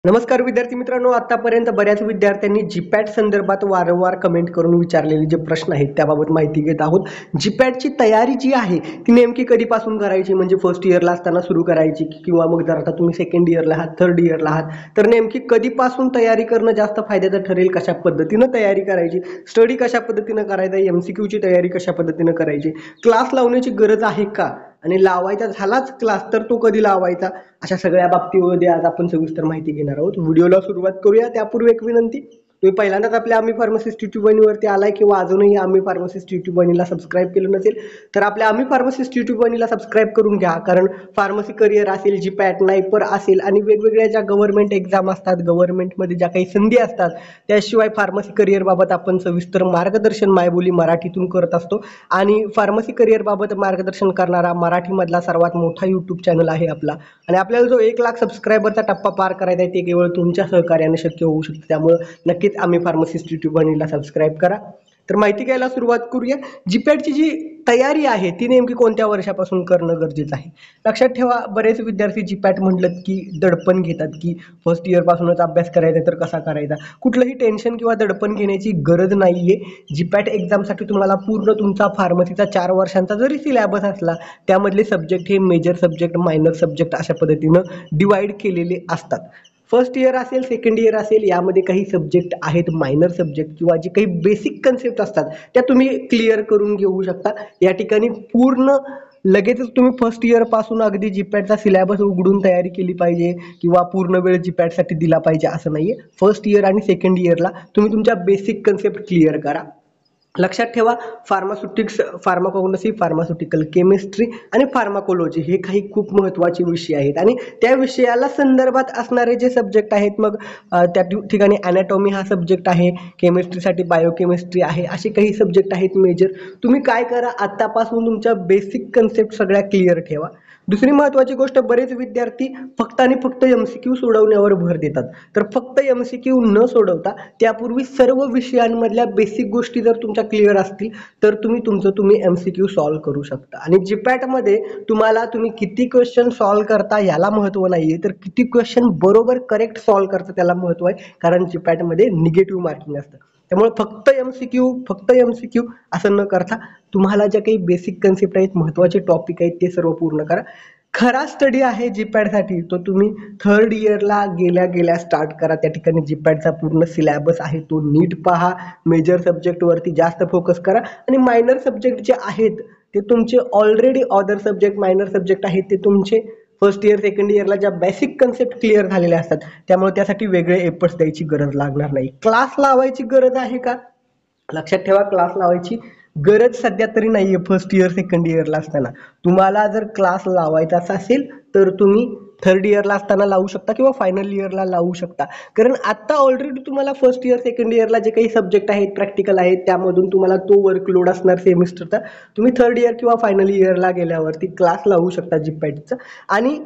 नमस्कार विद्यार्थी मित्रांनो, आतापर्यंत बऱ्याच विद्यार्थ्यांनी जीपॅट संदर्भात वारंवार कमेंट करून विचारलेले जे प्रश्न आहेत त्याबाबत माहिती घेत आहोत. जीपॅटची तयारी जी आहे ती नेमकी कधीपासून करायची, म्हणजे फर्स्ट इयरला असताना सुरू करायची किंवा मग जर आता तुम्ही सेकंड इयरला आहात, थर्ड इयरला आहात, तर नेमकी कधीपासून तयारी करणं जास्त फायद्याचं ठरेल, कशा पद्धतीनं तयारी करायची, स्टडी कशा पद्धतीनं करायचा, MCQची तयारी कशा पद्धतीनं करायची, क्लास लावण्याची गरज आहे का, आणि लावायचा झालाच क्लास तर तो कधी लावायचा, अशा सगळ्या बाबतीमध्ये आज आपण सविस्तर माहिती घेणार आहोत. व्हिडिओला सुरुवात करूया. त्यापूर्वी एक विनंती, तुम्ही पहिल्यांदाच आपल्या आम्ही फार्मसिस्ट यूट्यूब वाहिनीवरती आलाय किंवा अजूनही आम्ही फार्मसिस्ट यूट्यूब वाहिनीला सबस्क्राईब केलं नसेल तर आपल्या आम्ही फार्मसिस्ट यूट्यूब वाहिनीला सबस्क्राईब करून घ्या. कारण फार्मसी करिअर असेल, जीपॅट, नायपर असेल आणि वेगवेगळ्या ज्या गव्हर्नमेंट एक्झाम असतात, गव्हर्नमेंटमध्ये ज्या काही संधी असतात, त्याशिवाय फार्मसी करिअर बाबत आपण सविस्तर मार्गदर्शन मायबोली मराठीतून करत असतो. आणि फार्मसी करिअर बाबत मार्गदर्शन करणारा मराठीमधला सर्वात मोठा यूट्यूब चॅनल आहे आपला. आणि आपल्याला जो 1 लाख सबस्क्रायबरचा टप्पा पार करायचा आहे ते केवळ तुमच्या सहकार्याने शक्य होऊ शकते. त्यामुळे नक्कीच आम्ही फार्मसिस्ट यूट्यूब वाहिनीला सबस्क्राईब करा. तर माहिती घ्यायला सुरुवात करूया. जीपॅटची जी तयारी आहे ती नेमकी कोणत्या वर्षापासून करणं गरजेचं आहे. लक्षात ठेवा, बरेच विद्यार्थी जीपॅट म्हटलं की दडपण घेतात की फर्स्ट इयर पासूनच अभ्यास करायचा तर कसा करायचा. कुठलंही टेन्शन किंवा दडपण घेण्याची गरज नाहीये. जीपॅट एक्झामसाठी तुम्हाला पूर्ण तुमचा फार्मसीचा 4 वर्षांचा जरी सिलेबस असला, त्यामधले सब्जेक्ट हे मेजर सब्जेक्ट, मायनर सब्जेक्ट अशा पद्धतीनं डिवाइड केलेले असतात. फर्स्ट इयर असेल, सेकंड इयर असेल, यामध्ये काही सब्जेक्ट आहेत मायनर सब्जेक्ट किंवा जे काही बेसिक कन्सेप्ट असतात त्या तुम्ही क्लिअर करून घेऊ शकता. या ठिकाणी पूर्ण लगेचच तुम्ही फर्स्ट इयर पासून अगदी जीपॅटचा सिलेबस उघडून तयारी केली पाहिजे किंवा पूर्ण वेळ जीपॅटसाठी दिला पाहिजे असं नाहीये. फर्स्ट इयर आणि सेकंड इयरला तुम्ही तुमच्या बेसिक कन्सेप्ट क्लिअर करा. लक्षात ठेवा, फार्मास्युटिक्स, फार्माकोग्नोसी, फार्मास्युटिकल केमिस्ट्री आणि फार्माकोलॉजी हे काही खूप महत्त्वाचे विषय आहेत. आणि त्या विषयाला संदर्भात असणारे जे सब्जेक्ट आहेत, मग त्या ठिकाणी ॲनाटॉमी हा सब्जेक्ट आहे, केमिस्ट्रीसाठी बायोकेमिस्ट्री आहे, असे काही सब्जेक्ट आहेत मेजर. तुम्ही काय करा, आत्तापासून तुमच्या बेसिक कन्सेप्ट सगळ्या क्लिअर ठेवा. दुसरी महत्त्वाची गोष्ट, बरेच विद्यार्थी फक्त आणि फक्त MCQ सोडवण्यावर भर देतात. तर फक्त MCQ न सोडवता त्यापूर्वी सर्व विषयांमधल्या बेसिक गोष्टी जर तुमच्या क्लिअर असतील तर तुम्ही MCQ सॉल्व्ह करू शकता. आणि जीपॅटमध्ये तुम्ही किती क्वेश्चन सॉल्व्ह करता याला महत्त्व नाहीये, तर किती क्वेश्चन बरोबर करेक्ट सॉल्व्ह करता त्याला महत्त्व आहे. कारण जीपॅटमध्ये निगेटिव्ह मार्किंग असतं. त्यामुळे फक्त MCQ असं न करता तुम्हाला ज्या काही बेसिक कन्सेप्ट आहेत, महत्त्वाचे टॉपिक आहेत, ते सर्व पूर्ण करा. खरा स्टडी आहे जीपॅटसाठी तो तुम्ही थर्ड इयरला गेल्या स्टार्ट करा. त्या ठिकाणी जीपॅटचा पूर्ण सिलेबस आहे तो नीट पहा. मेजर सब्जेक्टवरती जास्त फोकस करा आणि मायनर सब्जेक्ट जे आहेत ते तुमचे already other subject, minor subject आहेत ते तुमचे फर्स्ट इयर, सेकंड इयरला ज्या बेसिक कन्सेप्ट क्लिअर झालेले असतात, त्यामुळे त्यासाठी वेगळे एफर्ट्स द्यायची गरज लागणार नाही. क्लास लावायची गरज आहे का? लक्षात ठेवा, क्लास लावायची गरज सध्या तरी नाहीये. फर्स्ट इयर, सेकंड इयरला असताना तुम्हाला जर क्लास लावायचाच असेल तर तुम्ही थर्ड इयरला असताना लावू शकता किंवा फायनल इयरला लावू शकता. कारण आता ऑलरेडी तुम्हाला फर्स्ट इयर, सेकंड इयरला जे काही सब्जेक्ट आहेत, प्रॅक्टिकल आहेत, त्यामधून तुम्हाला तो वर्कलोड असणार सेमिस्टरचा. तुम्ही थर्ड इयर किंवा फायनल इयरला गेल्यावरती क्लास लावू शकता जीपॅटचा. आणि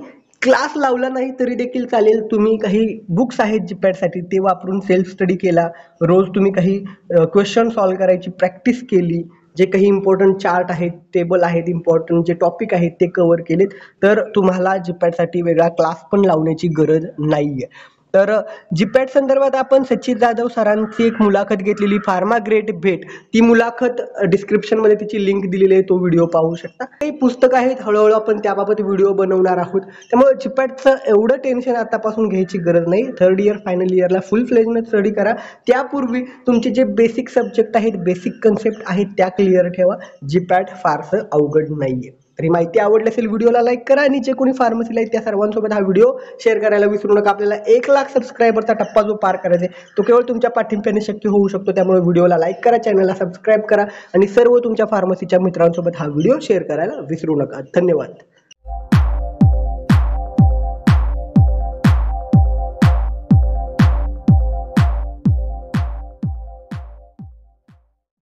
क्लास लावला नाही तरी देखील चालेल. तुम्ही काही बुक्स आहेत जीपॅटसाठी ते वापरून सेल्फ स्टडी केला, रोज तुम्ही काही क्वेश्चन सॉल्व्ह करायची प्रॅक्टिस केली, जे काही इम्पॉर्टंट चार्ट आहेत, टेबल आहेत, इम्पॉर्टंट जे टॉपिक आहेत ते कव्हर केलेत, तर तुम्हाला जीपॅटसाठी वेगळा क्लास पण लावण्याची गरज नाहीये. तर जीपॅट संदर्भात आपण सचिन जाधव सरांची एक मुलाखत घेतलेली, फार्मा ग्रेड भेट, ती मुलाखत डिस्क्रिप्शनमध्ये तिची लिंक दिलेली आहे, तो व्हिडिओ पाहू शकता. काही पुस्तक आहेत, हळूहळू आपण त्याबाबत व्हिडिओ बनवणार आहोत. त्यामुळे जीपॅटचं एवढं टेन्शन आतापासून घ्यायची गरज नाही. थर्ड इयर, फायनल इयरला फुल फ्लेजने स्टडी करा. त्यापूर्वी तुमचे जे बेसिक सब्जेक्ट आहेत, बेसिक कन्सेप्ट आहेत त्या क्लिअर ठेवा. जीपॅट फारसं अवघड नाहीये. तरी माहिती आवडली असेल व्हिडिओला लाईक करा आणि जे कोणी फार्मसीला आहेत त्या सर्वांसोबत हा व्हिडिओ शेअर करायला विसरू नका. आपल्याला 1 लाख सबस्क्रायबरचा टप्पा जो पार करायचा आहे तो केवळ तुमच्या पाठिंब्याने शक्य होऊ शकतो. त्यामुळे व्हिडिओला लाईक करा, चॅनलला सबस्क्राईब करा आणि सर्व तुमच्या फार्मसीच्या मित्रांसोबत हा व्हिडिओ शेअर करायला विसरू नका. धन्यवाद.